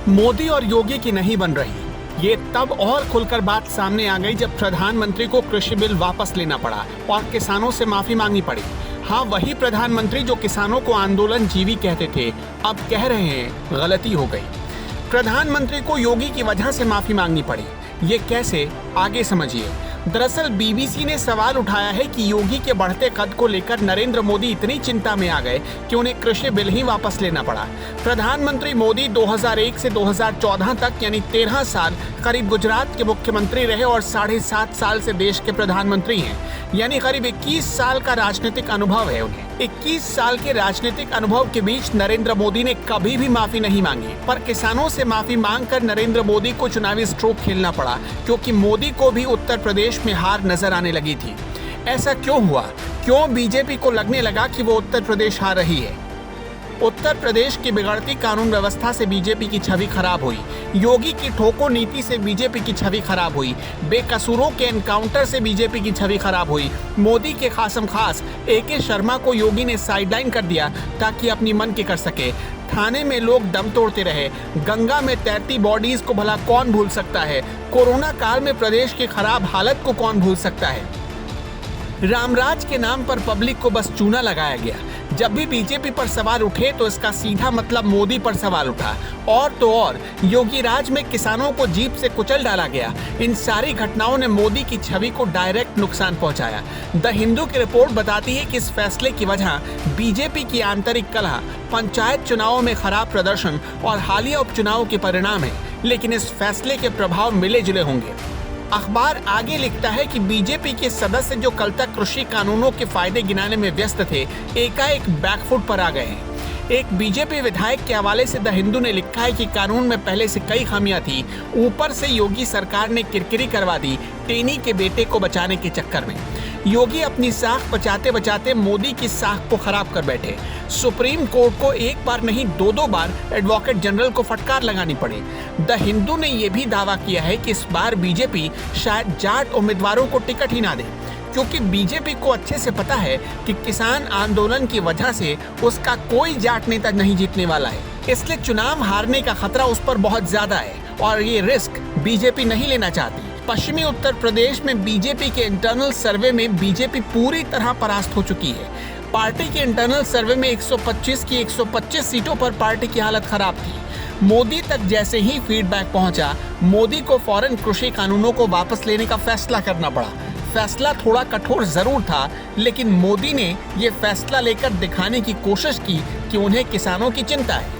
मोदी और योगी की नहीं बन रही। ये तब और खुलकर बात सामने आ गई जब प्रधानमंत्री को कृषि बिल वापस लेना पड़ा और किसानों से माफी मांगनी पड़ी। हाँ, वही प्रधानमंत्री जो किसानों को आंदोलन जीवी कहते थे, अब कह रहे हैं गलती हो गई। प्रधानमंत्री को योगी की वजह से माफी मांगनी पड़ी। ये कैसे, आगे समझिए। दरअसल बीबीसी ने सवाल उठाया है कि योगी के बढ़ते कद को लेकर नरेंद्र मोदी इतनी चिंता में आ गए कि उन्हें कृषि बिल ही वापस लेना पड़ा। प्रधानमंत्री मोदी 2001 से 2014 तक यानी 13 साल करीब गुजरात के मुख्यमंत्री रहे और 7.5 साल से देश के प्रधानमंत्री हैं, यानी करीब 21 साल का राजनीतिक अनुभव है उन्हें। 21 साल के राजनीतिक अनुभव के बीच नरेंद्र मोदी ने कभी भी माफी नहीं मांगी, पर किसानों से माफी मांगकर नरेंद्र मोदी को चुनावी स्ट्रोक खेलना पड़ा, क्योंकि मोदी को भी उत्तर प्रदेश में हार नजर आने लगी थी। ऐसा क्यों हुआ? क्यों बीजेपी को लगने लगा कि वो उत्तर प्रदेश हार रही है? उत्तर प्रदेश की बिगड़ती कानून व्यवस्था से बीजेपी की छवि खराब हुई। योगी की ठोको नीति से बीजेपी की छवि खराब हुई। बेकसूरों के एनकाउंटर से बीजेपी की छवि खराब हुई। मोदी के खासम खास AK शर्मा को योगी ने साइडलाइन कर दिया ताकि अपनी मन की कर सके। थाने में लोग दम तोड़ते रहे। गंगा में तैरती बॉडीज को भला कौन भूल सकता है? कोरोना काल में प्रदेश की खराब हालत को कौन भूल सकता है? रामराज के नाम पर पब्लिक को बस चूना लगाया गया। जब भी बीजेपी पर सवाल उठे तो इसका सीधा मतलब मोदी पर सवाल उठा। और तो और योगी राज में किसानों को जीप से कुचल डाला गया। इन सारी घटनाओं ने मोदी की छवि को डायरेक्ट नुकसान पहुंचाया। द हिंदू की रिपोर्ट बताती है कि इस फैसले की वजह बीजेपी की आंतरिक कलह, पंचायत चुनावों में खराब प्रदर्शन और हालिया उपचुनाव के परिणाम है। लेकिन इस फैसले के प्रभाव मिले जुले होंगे। अखबार आगे लिखता है कि बीजेपी के सदस्य जो कल तक कृषि कानूनों के फायदे गिनाने में व्यस्त थे, एकाएक बैकफुट पर आ गए हैं। एक बीजेपी विधायक के हवाले से द हिंदू ने लिखा है कि कानून में पहले से कई खामियां थी, ऊपर से योगी सरकार ने किरकिरी करवा दी टेनी के बेटे को बचाने के चक्कर में। योगी अपनी साख बचाते बचाते मोदी की साख को खराब कर बैठे। सुप्रीम कोर्ट को एक बार नहीं 2 बार एडवोकेट जनरल को फटकार लगानी पड़ी। द हिंदू ने यह भी दावा किया है कि इस बार बीजेपी शायद जाट उम्मीदवारों को टिकट ही ना दे, क्योंकि बीजेपी को अच्छे से पता है कि किसान आंदोलन की वजह से उसका कोई जाट नेता नहीं जीतने वाला है। इसलिए चुनाव हारने का खतरा उस पर बहुत ज्यादा है और ये रिस्क बीजेपी नहीं लेना चाहती। पश्चिमी उत्तर प्रदेश में बीजेपी के इंटरनल सर्वे में बीजेपी पूरी तरह परास्त हो चुकी है। पार्टी के इंटरनल सर्वे में 125 की 125 सीटों पर पार्टी की हालत खराब थी। मोदी तक जैसे ही फीडबैक पहुंचा, मोदी को फौरन कृषि कानूनों को वापस लेने का फैसला करना पड़ा। फैसला थोड़ा कठोर जरूर था, लेकिन मोदी ने ये फैसला लेकर दिखाने की कोशिश की कि उन्हें किसानों की चिंता है।